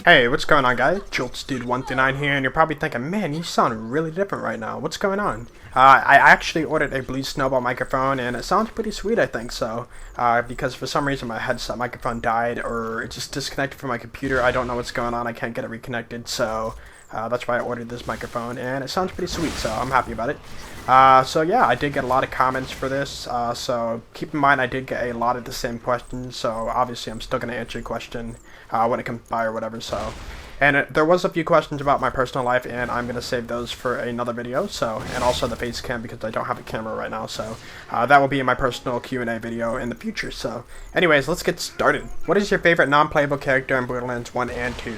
Hey, what's going on, guys? JoltsDude139 here, and you're probably thinking, man, you sound really different right now. What's going on? I actually ordered a Blue Snowball microphone, and it sounds pretty sweet, I think so. Because for some reason my headset microphone died, or it just disconnected from my computer. I don't know what's going on. I can't get it reconnected, so that's why I ordered this microphone, and it sounds pretty sweet, so I'm happy about it. So yeah, I did get a lot of comments for this, so keep in mind I did get a lot of the same questions, so obviously I'm still going to answer your question when it comes by or whatever, so. And there was a few questions about my personal life, and I'm going to save those for another video, so, and also the face cam because I don't have a camera right now, so that will be in my personal Q&A video in the future, so. Anyways, let's get started. What is your favorite non-playable character in Borderlands 1 and 2?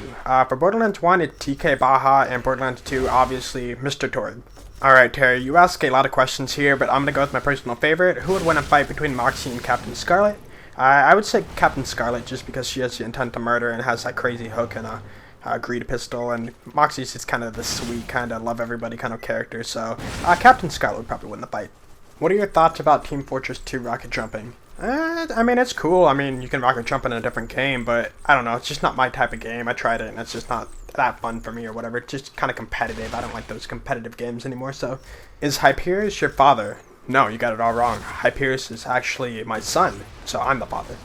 For Borderlands 1, it's TK Baja, and Borderlands 2, obviously, Mr. Tord. Alright, Terry, you ask a lot of questions here, but I'm going to go with my personal favorite. Who would win a fight between Moxie and Captain Scarlet? I would say Captain Scarlet just because she has the intent to murder and has that crazy hook and a greed pistol, and Moxie's just kind of the sweet, kind of love everybody kind of character, so Captain Scarlet would probably win the fight. What are your thoughts about Team Fortress 2 rocket jumping? I mean, it's cool. I mean, you can rocket jump in a different game, but I don't know, it's just not my type of game. I tried it and it's just not that fun for me or whatever. It's just kind of competitive. I don't like those competitive games anymore, so. Is Hyperius your father? No, you got it all wrong. Hyperius is actually my son, so I'm the father.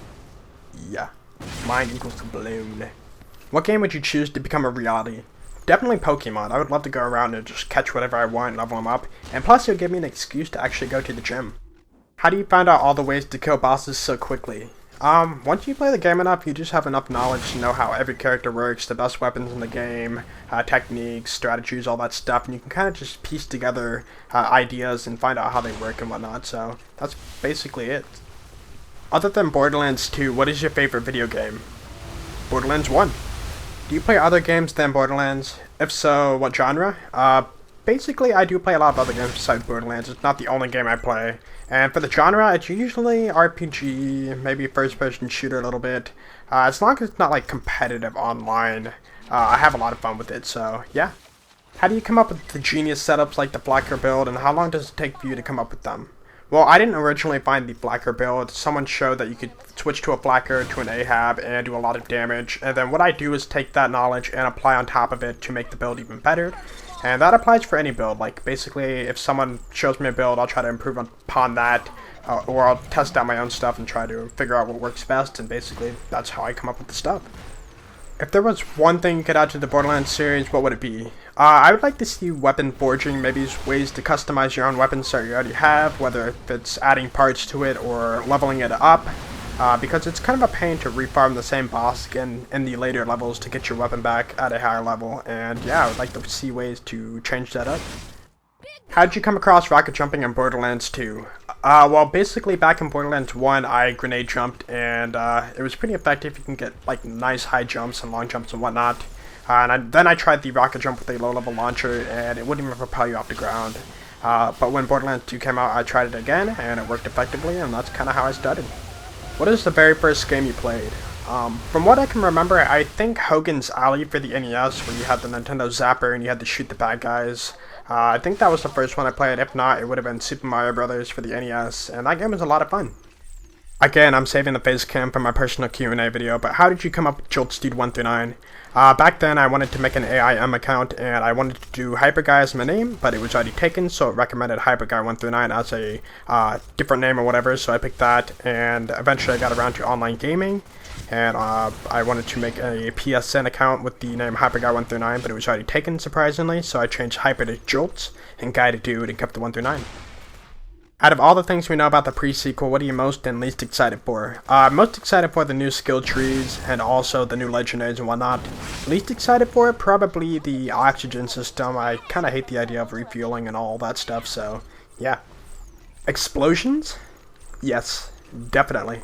Yeah. Mine equals the balloon. What game would you choose to become a reality? Definitely Pokemon. I would love to go around and just catch whatever I want and level them up, and plus it would give me an excuse to actually go to the gym. How do you find out all the ways to kill bosses so quickly? Once you play the game enough, you just have enough knowledge to know how every character works, the best weapons in the game, techniques, strategies, all that stuff, and you can kind of just piece together ideas and find out how they work and whatnot, so that's basically it. Other than Borderlands 2, what is your favorite video game? Borderlands 1. Do you play other games than Borderlands? If so, what genre? Basically, I do play a lot of other games besides Borderlands. It's not the only game I play. And for the genre, it's usually RPG, maybe first-person shooter a little bit. As long as it's not like competitive online, I have a lot of fun with it, so yeah. How do you come up with the genius setups like the Flacker build, and how long does it take for you to come up with them? Well, I didn't originally find the Flacker build. Someone showed that you could switch to a Flacker, to an Ahab, and do a lot of damage. And then what I do is take that knowledge and apply on top of it to make the build even better. And that applies for any build. Like, basically, if someone shows me a build, I'll try to improve upon that. Or I'll test out my own stuff and try to figure out what works best. And basically, that's how I come up with the stuff. If there was one thing you could add to the Borderlands series, what would it be? I would like to see weapon forging, maybe ways to customize your own weapons that you already have, whether if it's adding parts to it or leveling it up, because it's kind of a pain to refarm the same boss again in the later levels to get your weapon back at a higher level, and yeah, I would like to see ways to change that up. How did you come across rocket jumping in Borderlands 2? Well, basically back in Borderlands 1, I grenade jumped, and it was pretty effective. You can get like nice high jumps and long jumps and whatnot. Then I tried the rocket jump with a low-level launcher, and it wouldn't even propel you off the ground. But when Borderlands 2 came out, I tried it again, and it worked effectively, and that's kind of how I started. What is the very first game you played? From what I can remember, I think Hogan's Alley for the NES, where you had the Nintendo Zapper and you had to shoot the bad guys. I think that was the first one I played. If not, it would have been Super Mario Brothers for the NES, and that game was a lot of fun. Again, I'm saving the face cam for my personal Q&A video, but how did you come up with JoltsDude139? Back then, I wanted to make an AIM account, and I wanted to do HyperGuy as my name, but it was already taken, so it recommended HyperGuy139 as a different name or whatever, so I picked that, and eventually I got around to online gaming, and I wanted to make a PSN account with the name HyperGuy139, but it was already taken, surprisingly, so I changed Hyper to Jolts, and Guy to Dude, and kept the 139. Out of all the things we know about the pre-sequel, what are you most and least excited for? Most excited for the new skill trees and also the new legendaries and whatnot. Least excited for it, probably the oxygen system. I kind of hate the idea of refueling and all that stuff, so yeah. Explosions? Yes, definitely.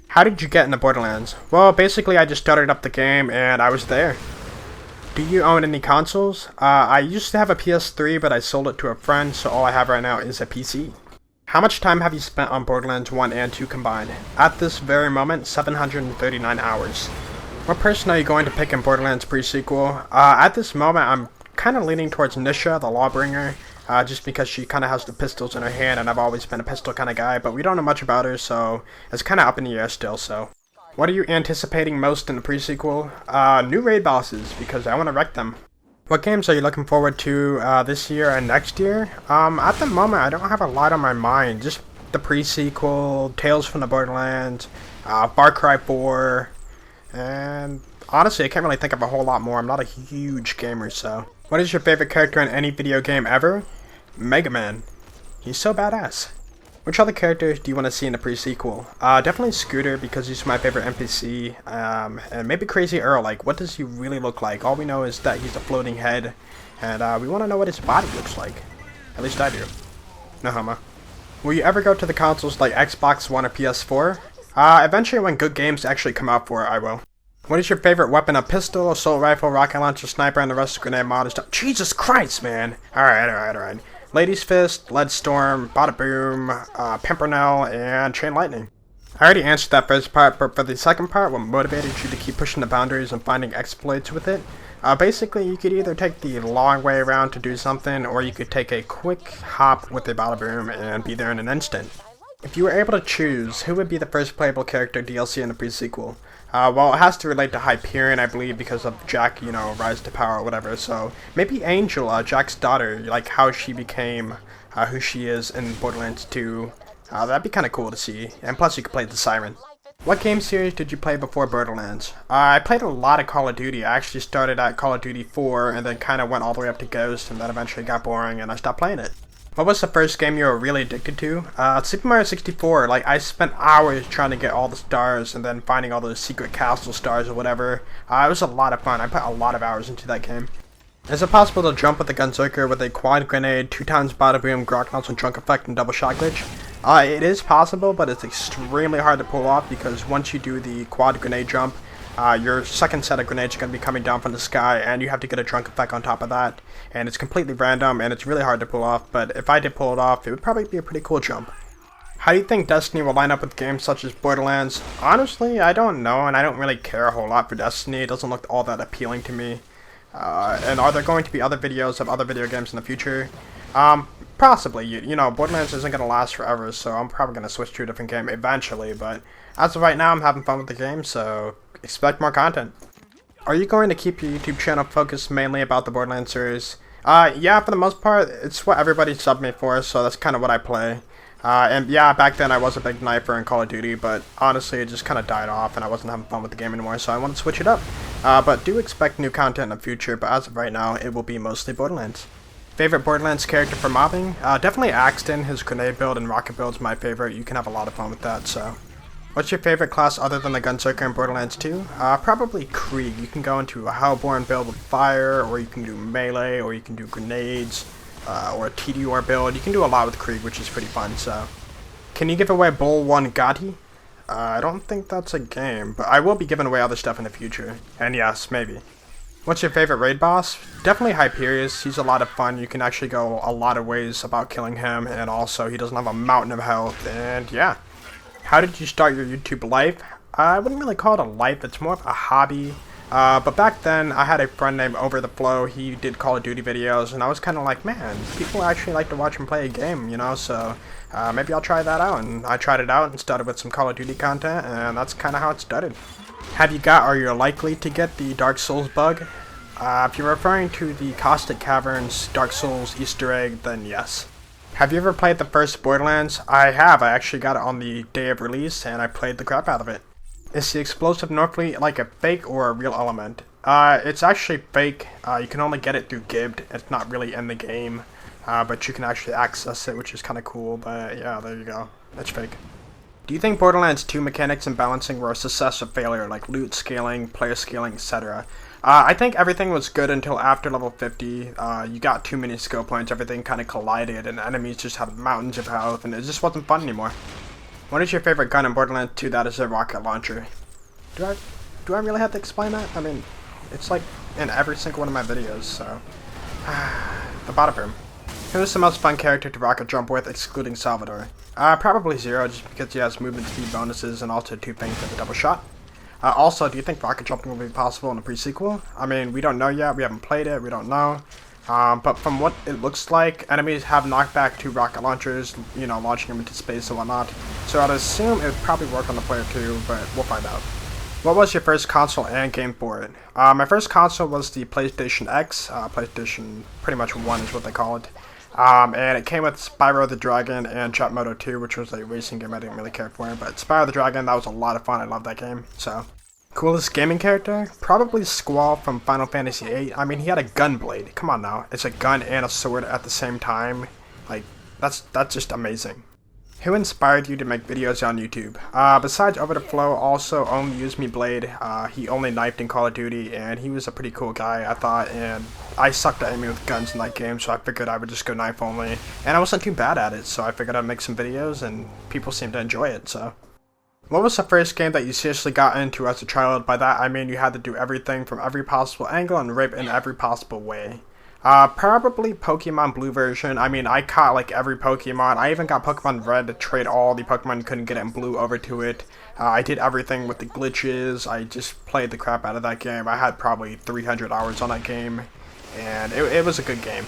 How did you get into Borderlands? Well, basically I just started up the game and I was there. Do you own any consoles? I used to have a PS3, but I sold it to a friend, so all I have right now is a PC. How much time have you spent on Borderlands 1 and 2 combined? At this very moment, 739 hours. What person are you going to pick in Borderlands pre-sequel? At this moment, I'm kind of leaning towards Nisha, the Lawbringer, just because she kind of has the pistols in her hand, and I've always been a pistol kind of guy, but we don't know much about her, so it's kind of up in the air still, so. What are you anticipating most in the pre-sequel? New raid bosses, because I want to wreck them. What games are you looking forward to this year and next year? At the moment, I don't have a lot on my mind. Just the pre-sequel, Tales from the Borderlands, Far Cry 4, and honestly, I can't really think of a whole lot more. I'm not a huge gamer, so. What is your favorite character in any video game ever? Mega Man. He's so badass. Which other characters do you want to see in the pre-sequel? Definitely Scooter, because he's my favorite NPC, and maybe Crazy Earl. Like, what does he really look like? All we know is that he's a floating head, and we want to know what his body looks like. At least I do. No homo. Will you ever go to the consoles like Xbox One or PS4? Eventually when good games actually come out for it, I will. What is your favorite weapon? A pistol, assault rifle, rocket launcher, sniper, and the rest of grenade mod and stuff? Jesus Christ, man! Alright. Lady's Fist, Lead Storm, Bada Boom, Pimpernel, and Chain Lightning. I already answered that first part, but for the second part, what motivated you to keep pushing the boundaries and finding exploits with it? Basically, you could either take the long way around to do something, or you could take a quick hop with the Bada Boom and be there in an instant. If you were able to choose, who would be the first playable character DLC in the pre-sequel? Well, it has to relate to Hyperion, I believe, because of Jack, Rise to Power or whatever, so maybe Angel, Jack's daughter, like how she became who she is in Borderlands 2. That'd be kind of cool to see, and plus you could play the Siren. What game series did you play before Borderlands? I played a lot of Call of Duty. I actually started at Call of Duty 4, and then kind of went all the way up to Ghost, and then eventually got boring, and I stopped playing it. What was the first game you were really addicted to? Super Mario 64. Like, I spent hours trying to get all the stars and then finding all those secret castle stars or whatever. It was a lot of fun. I put a lot of hours into that game. Is it possible to jump with a Gunzerker with a quad grenade, 2x Bada Boom, Grok Launch, and Drunk Effect, and double shot glitch? It is possible, but it's extremely hard to pull off because once you do the quad grenade jump, your second set of grenades are going to be coming down from the sky, and you have to get a drunk effect on top of that, and it's completely random, and it's really hard to pull off, but if I did pull it off, it would probably be a pretty cool jump. How do you think Destiny will line up with games such as Borderlands? Honestly, I don't know, and I don't really care a whole lot for Destiny. It doesn't look all that appealing to me. And are there going to be other videos of other video games in the future? Possibly. Borderlands isn't going to last forever, so I'm probably going to switch to a different game eventually, but as of right now, I'm having fun with the game, so expect more content. Are you going to keep your YouTube channel focused mainly about the Borderlands series? Yeah, for the most part, it's what everybody subbed me for, so that's kind of what I play. And yeah, back then I was a big knifer in Call of Duty, but honestly it just kind of died off and I wasn't having fun with the game anymore, so I wanted to switch it up. But do expect new content in the future, but as of right now, it will be mostly Borderlands. Favorite Borderlands character for mobbing? Definitely Axton. His grenade build and rocket build is my favorite. You can have a lot of fun with that, so. What's your favorite class other than the Gunzerker in Borderlands 2? Probably Krieg. You can go into a Hellborn build with fire, or you can do melee, or you can do grenades, or a TDR build. You can do a lot with Krieg, which is pretty fun, so. Can you give away Bull 1 Gotti? I don't think that's a game, but I will be giving away other stuff in the future. And yes, maybe. What's your favorite raid boss? Definitely Hyperion. He's a lot of fun. You can actually go a lot of ways about killing him, and also he doesn't have a mountain of health, and yeah. How did you start your YouTube life? I wouldn't really call it a life, it's more of a hobby. But back then, I had a friend named Over the Flow. He did Call of Duty videos, and I was kind of like, man, people actually like to watch him play a game, so maybe I'll try that out. And I tried it out and started with some Call of Duty content, and that's kind of how it started. Have you got or you're likely to get the Dark Souls bug? If you're referring to the Caustic Caverns Dark Souls Easter egg, then yes. Have you ever played the first Borderlands? I have. I actually got it on the day of release, and I played the crap out of it. Is the explosive Northfleet like a fake or a real element? It's actually fake. You can only get it through Gibbed. It's not really in the game, but you can actually access it, which is kind of cool, but yeah, there you go. It's fake. Do you think Borderlands 2 mechanics and balancing were a success or failure, like loot scaling, player scaling, etc.? I think everything was good until after level 50. You got too many skill points, everything kind of collided, and enemies just had mountains of health, and it just wasn't fun anymore. What is your favorite gun in Borderlands 2 that is a rocket launcher? Do I really have to explain that? I mean, it's like in every single one of my videos, so. The Bada Boom. Who is the most fun character to rocket jump with, excluding Salvador? Probably Zero, just because he has movement speed bonuses and also 2 things with a double shot. Also, do you think rocket jumping will be possible in the pre-sequel? I mean, we don't know yet, we haven't played it, we don't know. But from what it looks like, enemies have knockback to rocket launchers, launching them into space and whatnot. So I'd assume it would probably work on the player too, but we'll find out. What was your first console and game for it? My first console was the PlayStation X. PlayStation pretty much 1 is what they call it. And it came with Spyro the Dragon and Jet Moto 2, which was a racing game I didn't really care for. But Spyro the Dragon, that was a lot of fun. I loved that game. So, coolest gaming character? Probably Squall from Final Fantasy VIII. I mean, he had a gun blade. Come on now. It's a gun and a sword at the same time. Like, that's just amazing. Who inspired you to make videos on YouTube? Besides Over the Flow, also only used me Blade. He only knifed in Call of Duty, and he was a pretty cool guy, I thought, and I sucked at aiming with guns in that game, so I figured I would just go knife only. And I wasn't too bad at it, so I figured I'd make some videos, and people seemed to enjoy it, so. What was the first game that you seriously got into as a child? By that, I mean you had to do everything from every possible angle and rape in every possible way. Probably Pokemon Blue version. I mean, I caught like every Pokemon. I even got Pokemon Red to trade all the Pokemon couldn't get in Blue over to it. I did everything with the glitches. I just played the crap out of that game. I had probably 300 hours on that game, and it was a good game.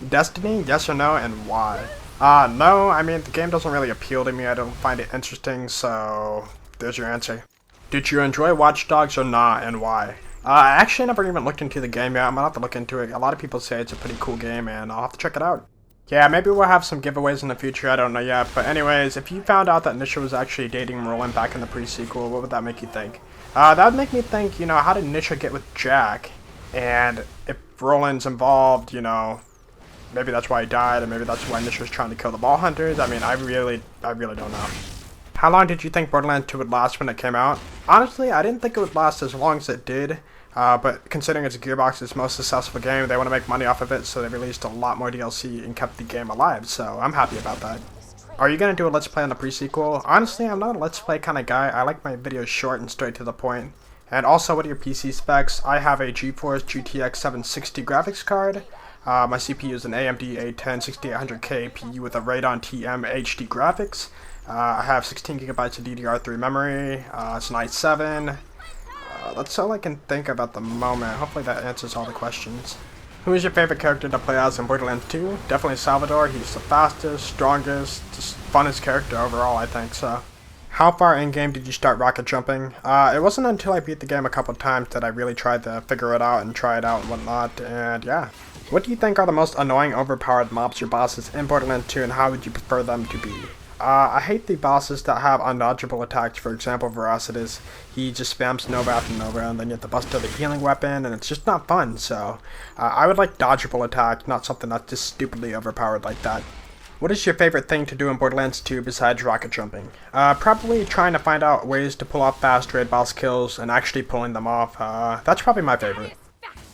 Destiny, yes or no, and why? No, I mean, the game doesn't really appeal to me. I don't find it interesting, so there's your answer. Did you enjoy Watch Dogs or not, and why? I actually never even looked into the game yet. I'm gonna have to look into it. A lot of people say it's a pretty cool game, and I'll have to check it out. Yeah, maybe we'll have some giveaways in the future. I don't know yet. But anyways, if you found out that Nisha was actually dating Merlin back in the pre-sequel, what would that make you think? That would make me think, you know, how did Nisha get with Jack? And if Roland's involved, you know, maybe that's why he died, and maybe that's why Nisha was trying to kill the ball hunters. I mean, I really don't know. How long did you think Borderlands 2 would last when it came out? Honestly, I didn't think it would last as long as it did. But considering it's Gearbox's most successful game, they want to make money off of it, so they released a lot more DLC and kept the game alive, so I'm happy about that. Are you going to do a Let's Play on the pre-sequel? Honestly, I'm not a Let's Play kind of guy. I like my videos short and straight to the point. And also, what are your PC specs? I have a GeForce GTX 760 graphics card. My CPU is an AMD A10 6800K APU with a Radeon TM HD graphics. I have 16 gigabytes of DDR3 memory. It's an i7. That's all I can think of at the moment. Hopefully that answers all the questions. Who is your favorite character to play as in Borderlands 2? Definitely Salvador. He's the fastest, strongest, just funnest character overall, I think so. How far in-game did you start rocket jumping? It wasn't until I beat the game a couple times that I really tried to figure it out and try it out and whatnot, and yeah. What do you think are the most annoying, overpowered mobs or bosses in Borderlands 2, and how would you prefer them to be? I hate the bosses that have undodgeable attacks. For example, Veracitus, he just spams Nova after Nova, and then you have to bust out the healing weapon, and it's just not fun, so I would like dodgeable attack, not something that's just stupidly overpowered like that. What is your favorite thing to do in Borderlands 2 besides rocket jumping? Probably trying to find out ways to pull off fast raid boss kills and actually pulling them off. That's probably my favorite.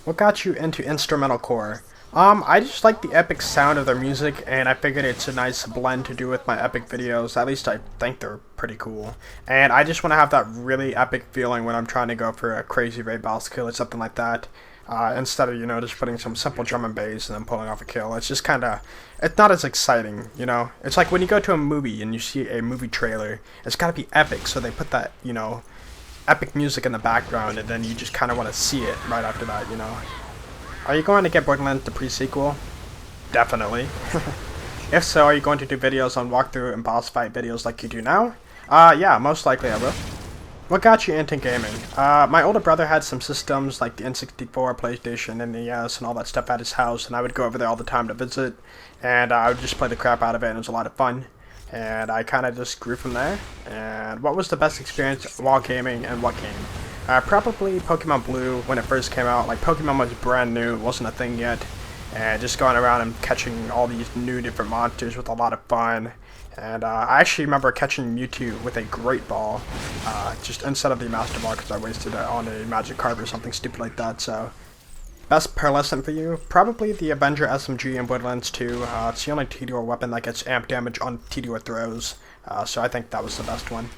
What got you into instrumental core? I just like the epic sound of their music, and I figured it's a nice blend to do with my epic videos. At least I think they're pretty cool. And I just want to have that really epic feeling when I'm trying to go for a crazy raid boss kill or something like that. Instead of, you know, just putting some simple drum and bass and then pulling off a kill. It's just kind of, it's not as exciting, you know? It's like when you go to a movie and you see a movie trailer, it's got to be epic, so they put that, you know, epic music in the background, and then you just kind of want to see it right after that, you know? Are you going to get Borderlands the pre-sequel? Definitely. If so, are you going to do videos on walkthrough and boss fight videos like you do now? Yeah, most likely I will. What got you into gaming? My older brother had some systems like the N64, PlayStation, NES, and all that stuff at his house, and I would go over there all the time to visit, and I would just play the crap out of it, and it was a lot of fun. And I kind of just grew from there. And what was the best experience while gaming, and what game? Probably Pokemon Blue when it first came out. Like, Pokemon was brand new, it wasn't a thing yet. And just going around and catching all these new different monsters with a lot of fun. And I actually remember catching Mewtwo with a Great Ball, just instead of the Master Ball, because I wasted it on a Magikarp or something stupid like that, so. Best pearlescent for you? Probably the Avenger SMG in Borderlands 2. It's the only TDR weapon that gets amp damage on TDR throws, so I think that was the best one.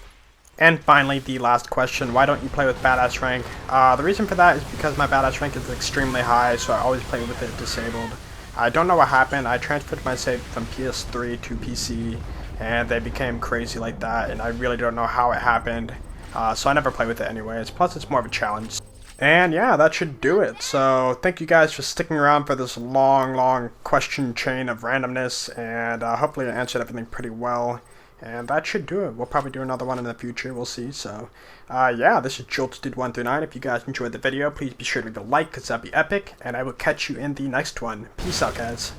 And finally, the last question, why don't you play with Badass rank? The reason for that is because my Badass rank is extremely high, so I always play with it disabled. I don't know what happened. I transferred my save from PS3 to PC, and they became crazy like that, and I really don't know how it happened, so I never play with it anyways. Plus, it's more of a challenge. And yeah, that should do it. So thank you guys for sticking around for this long question chain of randomness, and hopefully I answered everything pretty well. And that should do it. We'll probably do another one in the future. We'll see. So, yeah, this is Jolted 1 through 9. If you guys enjoyed the video, please be sure to leave a like because that'd be epic. And I will catch you in the next one. Peace out, guys.